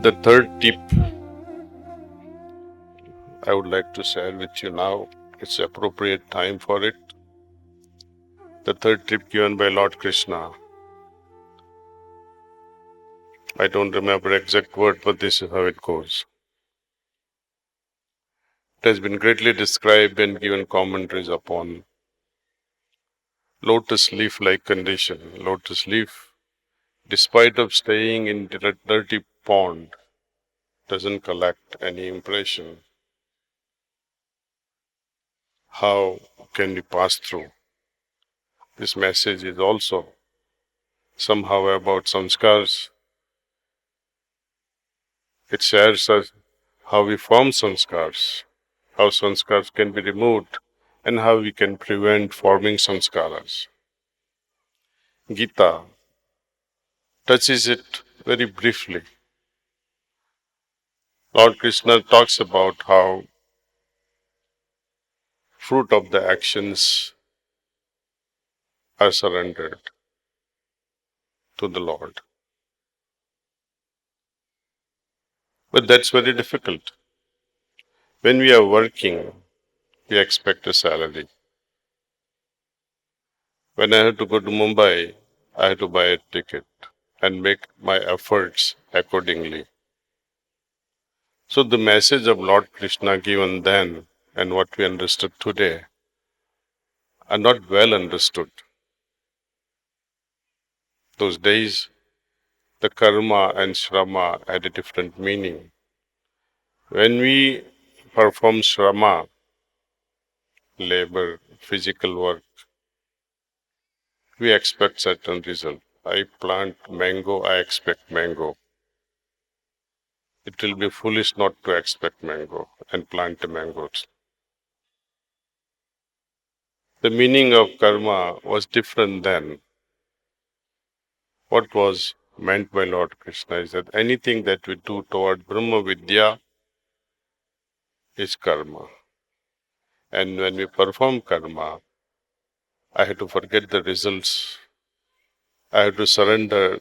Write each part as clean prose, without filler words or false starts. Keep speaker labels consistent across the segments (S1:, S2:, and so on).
S1: The third tip I would like to share with you now, it's appropriate time for it. The third tip given by Lord Krishna. I don't remember exact word, but this is how it goes. It has been greatly described and given commentaries upon lotus leaf-like condition. Lotus leaf, despite of staying in dirty pond, doesn't collect any impression. How can we pass through? This message is also somehow about samskars. It shares us how we form sanskars, how sanskars can be removed, and how we can prevent forming sanskaras. Gita touches it very briefly. Lord Krishna talks about how fruit of the actions are surrendered to the Lord. But that's very difficult. When we are working, we expect a salary. When I had to go to Mumbai, I had to buy a ticket and make my efforts accordingly. So the message of Lord Krishna given then and what we understood today are not well understood. Those days, the karma and shrama had a different meaning. When we perform shrama, labor, physical work, we expect certain result. I plant mango, I expect mango. It will be foolish not to expect mango and plant mangoes. The meaning of karma was different then. What was meant by Lord Krishna is that anything that we do toward Brahma Vidya is karma. And when we perform karma, I have to forget the results. I have to surrender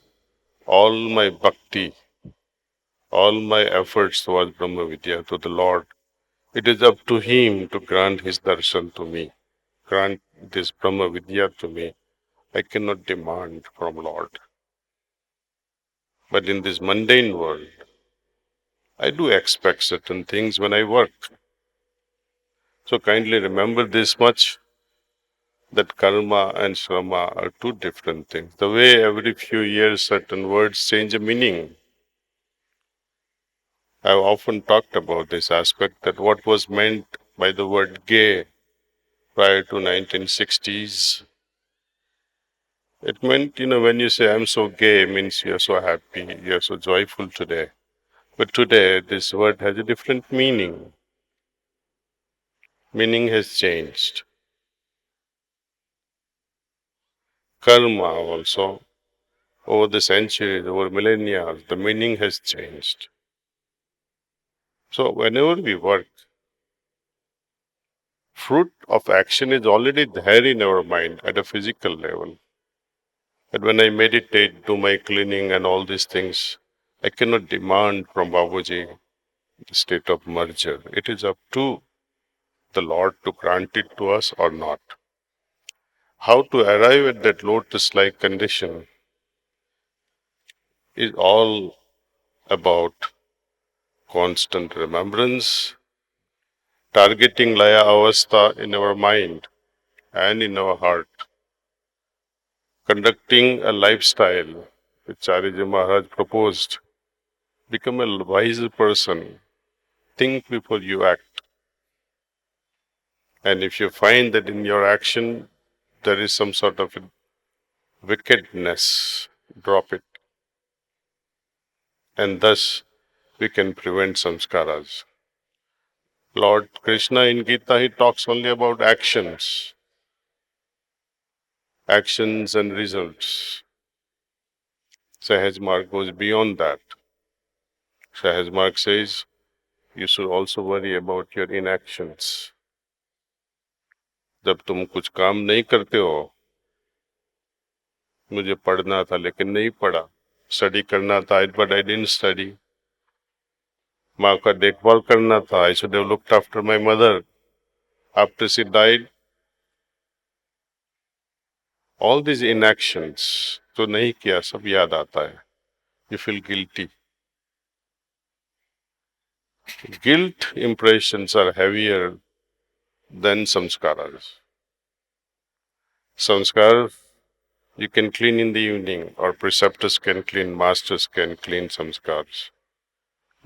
S1: all my bhakti, all my efforts towards Brahma Vidya to the Lord. It is up to Him to grant His darshan to me, grant this Brahma Vidya to me. I cannot demand from Lord. But in this mundane world, I do expect certain things when I work. So kindly remember this much, that karma and shrama are two different things. The way every few years certain words change a meaning. I've often talked about this aspect, that what was meant by the word gay prior to 1960s. It meant, when you say I'm so gay, means you're so happy, you're so joyful today. But today, this word has a different meaning. Meaning has changed. Karma also, over the centuries, over millennia, the meaning has changed. So whenever we work, fruit of action is already there in our mind at a physical level. But when I meditate, do my cleaning and all these things, I cannot demand from Babaji the state of merger. It is up to the Lord to grant it to us or not. How to arrive at that lotus-like condition is all about constant remembrance, targeting Laya Avastha in our mind and in our heart, conducting a lifestyle which Chariji Maharaj proposed. Become a wise person. Think before you act. And if you find that in your action there is some sort of wickedness, drop it. And thus we can prevent samskaras. Lord Krishna in Gita, he talks only about actions. Actions and results. Sahaj Marg goes beyond that. Sahaj Marg says, you should also worry about your inactions. जब तुम कुछ काम नहीं करते हो, मुझे पढ़ना था लेकिन नहीं पढ़ा, स्टडी करना था बट आई डिडंट स्टडी, माँ का देखभाल करना था. I should have looked after my mother after she died. All these inactions जो नहीं किया सब याद आता है. You feel guilty. Guilt impressions are heavier than samskaras. Samskar you can clean in the evening, or preceptors can clean, masters can clean samskars.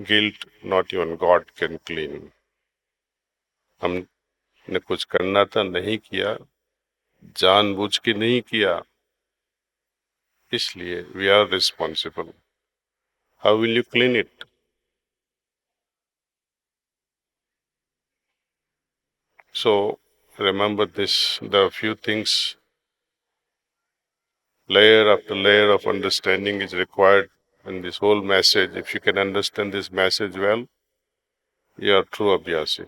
S1: Guilt not even God can clean. हमने कुछ करना था नहीं किया, जानबूझ के नहीं किया, इसलिए we are responsible. How will you clean it? So remember this, there are few things, layer after layer of understanding is required in this whole message. If you can understand this message well, you are true Abhyasi.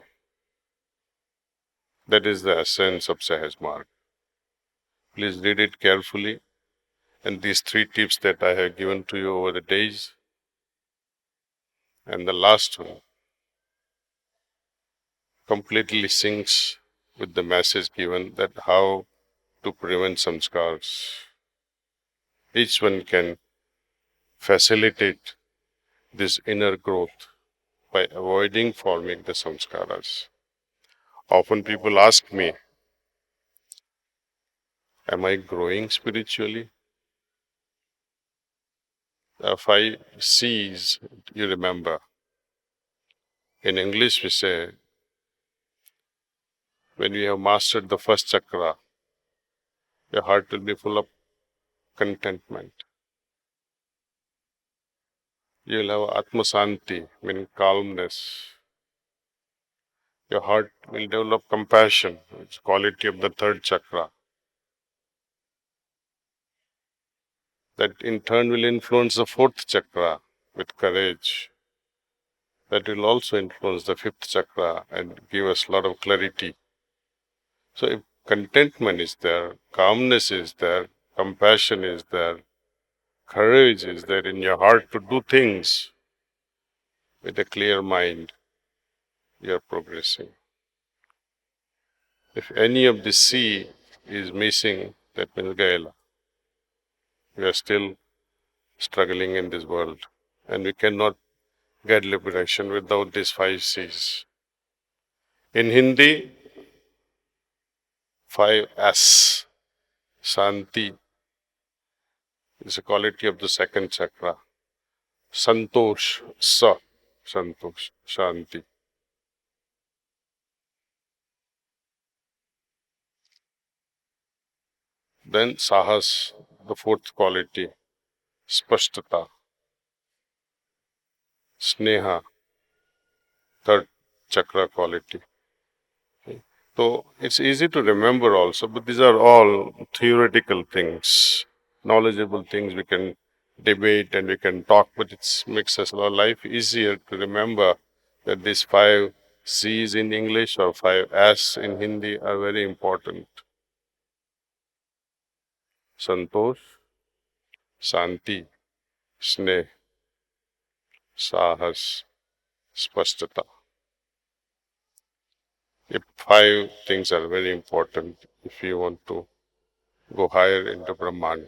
S1: That is the essence of Sahaj Marg. Please read it carefully. And these 3 tips that I have given to you over the days, and the last one completely syncs with the message given that how to prevent samskars. Each one can facilitate this inner growth by avoiding forming the samskaras. Often people ask me, am I growing spiritually? The 5 C's you remember. In English we say, when you have mastered the first chakra, your heart will be full of contentment. You will have Atma Shanti, meaning calmness. Your heart will develop compassion, which is quality of the 3rd chakra. That in turn will influence the 4th chakra with courage. That will also influence the 5th chakra and give us a lot of clarity. So if contentment is there, calmness is there, compassion is there, courage is there in your heart to do things with a clear mind, you are progressing. If any of the C is missing, that means Gaela. We are still struggling in this world, and we cannot get liberation without these 5 C's. In Hindi, 5 S. Shanti is a quality of the 2nd chakra. Santosh, Santosh, Shanti. Then Sahas, the 4th quality. Spashtata, Sneha, 3rd chakra quality. So it's easy to remember also, but these are all theoretical things, knowledgeable things we can debate and we can talk, but it makes us our life easier to remember that these 5 C's in English or 5 S in Hindi are very important. Santosh, Shanti, Sneh, Sahas, Spashtata. If 5 things are very important if you want to go higher into Brahmand.